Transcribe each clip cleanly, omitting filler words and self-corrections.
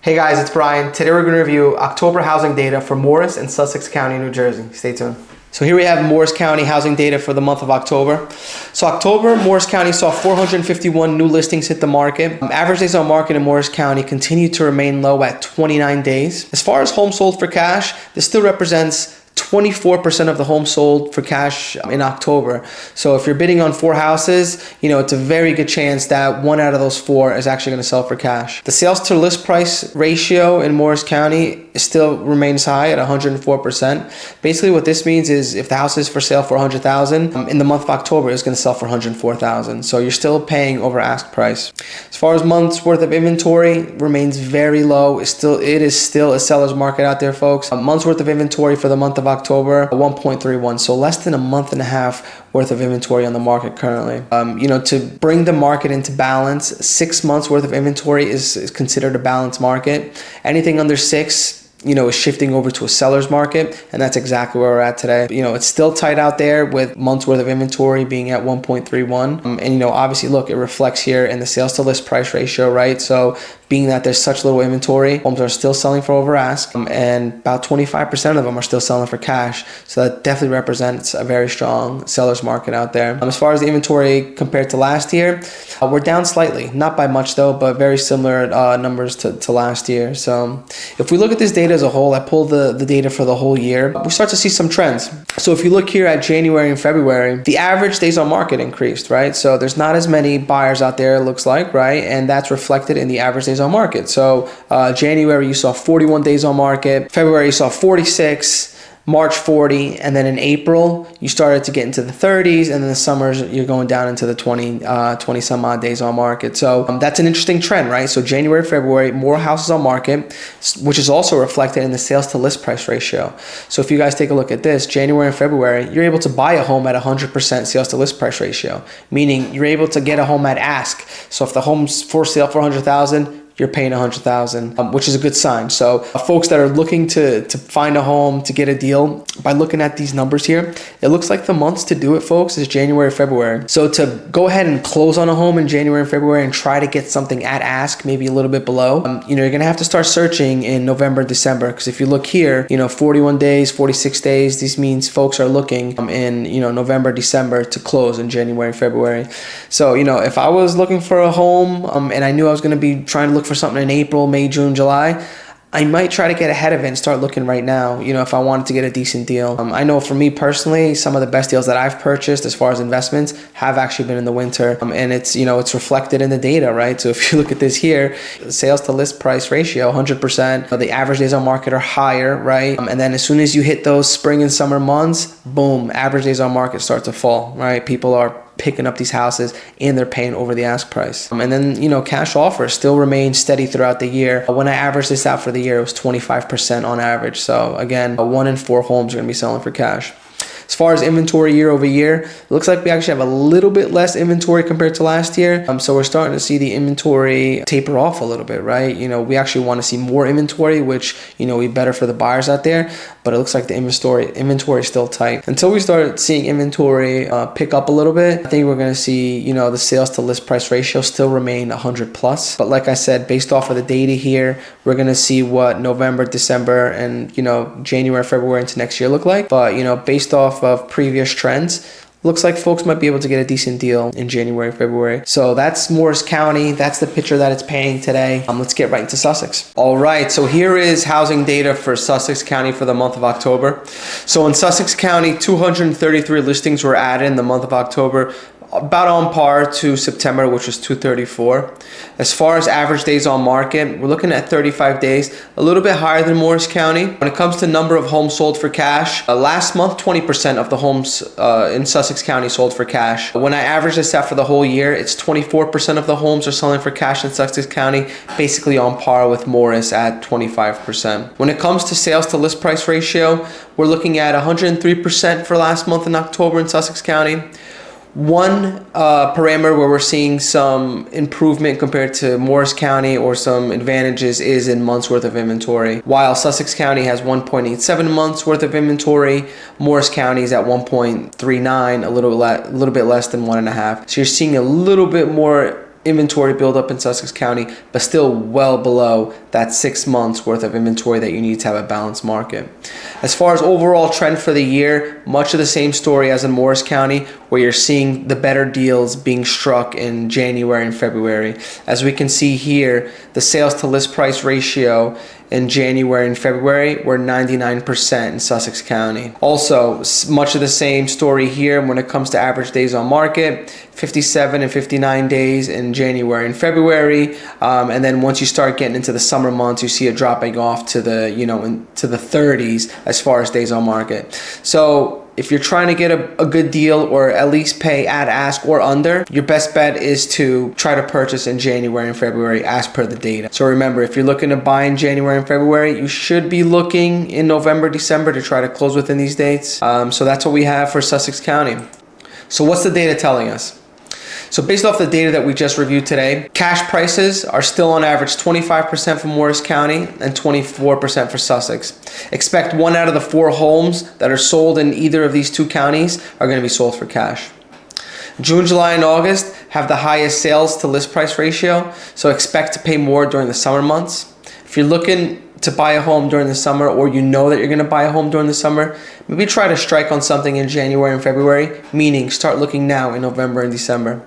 Hey guys, it's Brian. Today we're going to review October housing data for Morris and Sussex County, New Jersey. Stay tuned. So here we have Morris County housing data for the month of October. So October, Morris County saw 451 new listings hit the market. Average days on market in Morris County continued to remain low at 29 days. As far as homes sold for cash, this still represents 24% of the homes sold for cash in October. So if you're bidding on 4 houses, it's a very good chance that 1 out of those 4 is actually going to sell for cash. The sales to list price ratio in Morris County still remains high at 104%. Basically what this means is if the house is for sale for $100,000, in the month of October it's going to sell for $104,000. So you're still paying over ask price. As far as months worth of inventory, remains very low. It is still a seller's market out there, folks. Months worth of inventory for the month of October, 1.31, so less than a month and a half worth of inventory on the market currently. To bring the market into balance, 6 months worth of inventory is considered a balanced market. Anything under 6 is shifting over to a seller's market, and that's exactly where we're at today. It's still tight out there with months worth of inventory being at 1.31. And obviously, look, it reflects here in the sales to list price ratio, right? So being that there's such little inventory, homes are still selling for over ask, and about 25% of them are still selling for cash. So that definitely represents a very strong seller's market out there. As far as the inventory compared to last year, we're down slightly, not by much though, but very similar numbers to last year. So if we look at this data as a whole, I pulled the data for the whole year, we start to see some trends. So if you look here at January and February, the average days on market increased, right? So there's not as many buyers out there, it looks like, right? And that's reflected in the average days on market. So January you saw 41 days on market, February you saw 46, March 40, and then in April you started to get into the 30s, and then the summers you're going down into the 20 some odd days on market. So that's an interesting trend, right? So January, February, more houses on market, which is also reflected in the sales to list price ratio. So if you guys take a look at this, January and February, you're able to buy a home at 100% sales to list price ratio, meaning you're able to get a home at ask. So if the home's for sale for $100,000, you're paying $100,000, which is a good sign. So folks that are looking to find a home, to get a deal, by looking at these numbers here, it looks like the months to do it, folks, is January, February. So to go ahead and close on a home in January and February and try to get something at ask, maybe a little bit below, you're gonna have to start searching in November, December, because if you look here, 41 days, 46 days, this means folks are looking in November, December to close in January, February. So if I was looking for a home and I knew I was gonna be trying to look for something in April, May, June, July, I might try to get ahead of it and start looking right now, if I wanted to get a decent deal. I know for me personally, some of the best deals that I've purchased as far as investments have actually been in the winter. And it's, it's reflected in the data, right? So if you look at this here, sales to list price ratio, 100%, the average days on market are higher, right? And then as soon as you hit those spring and summer months, boom, average days on market start to fall, right? People are picking up these houses and they're paying over the ask price. And then, cash offers still remain steady throughout the year. When I averaged this out for the year, it was 25% on average. So again, 1 in 4 homes are gonna be selling for cash. As far as inventory year over year, it looks like we actually have a little bit less inventory compared to last year. So we're starting to see the inventory taper off a little bit, right? We actually want to see more inventory, which, we better for the buyers out there. But it looks like the inventory is still tight. Until we start seeing inventory pick up a little bit, I think we're going to see, the sales to list price ratio still remain 100 plus. But like I said, based off of the data here, we're going to see what November, December, and, January, February into next year look like. But, based off of previous trends, looks like folks might be able to get a decent deal in January, February. So that's Morris County. That's the picture that it's painting today. Let's get right into Sussex. All right, so here is housing data for Sussex County for the month of October. So in Sussex County, 233 listings were added in the month of October, about on par to September, which was 234. As far as average days on market, we're looking at 35 days, a little bit higher than Morris County. When it comes to number of homes sold for cash, last month, 20% of the homes in Sussex County sold for cash. When I average this out for the whole year, it's 24% of the homes are selling for cash in Sussex County, basically on par with Morris at 25%. When it comes to sales to list price ratio, we're looking at 103% for last month in October in Sussex County. One parameter where we're seeing some improvement compared to Morris County or some advantages is in months worth of inventory. While Sussex County has 1.87 months worth of inventory, Morris County is at 1.39, a little bit less than 1.5. So you're seeing a little bit more inventory buildup in Sussex County, but still well below that 6 months worth of inventory that you need to have a balanced market. As far as overall trend for the year, much of the same story as in Morris County, where you're seeing the better deals being struck in January and February. As we can see here, the sales to list price ratio in January and February were 99% in Sussex County. Also, much of the same story here when it comes to average days on market, 57 and 59 days in January and February. And then once you start getting into the summer months, you see it dropping off to the, into the 30s as far as days on market. So if you're trying to get a good deal or at least pay at ask or under, your best bet is to try to purchase in January and February as per the data. So remember, if you're looking to buy in January and February, you should be looking in November, December to try to close within these dates. So that's what we have for Sussex County. So what's the data telling us? So based off the data that we just reviewed today, cash prices are still on average 25% for Morris County and 24% for Sussex. Expect 1 out of the 4 homes that are sold in either of these 2 counties are going to be sold for cash. June, July, and August have the highest sales to list price ratio, so expect to pay more during the summer months. If you're looking to buy a home during the summer, or you know that you're going to buy a home during the summer, maybe try to strike on something in January and February, meaning start looking now in November and December.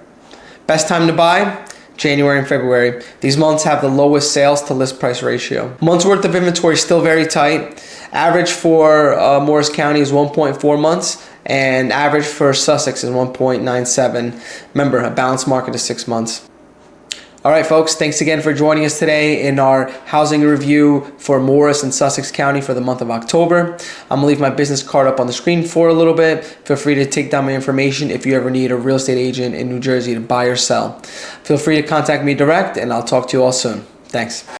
Best time to buy? January and February. These months have the lowest sales to list price ratio. Months worth of inventory is still very tight. Average for Morris County is 1.4 months, and average for Sussex is 1.97. Remember, a balanced market is 6 months. All right, folks, thanks again for joining us today in our housing review for Morris and Sussex County for the month of October. I'm gonna leave my business card up on the screen for a little bit. Feel free to take down my information if you ever need a real estate agent in New Jersey to buy or sell. Feel free to contact me direct, and I'll talk to you all soon. Thanks.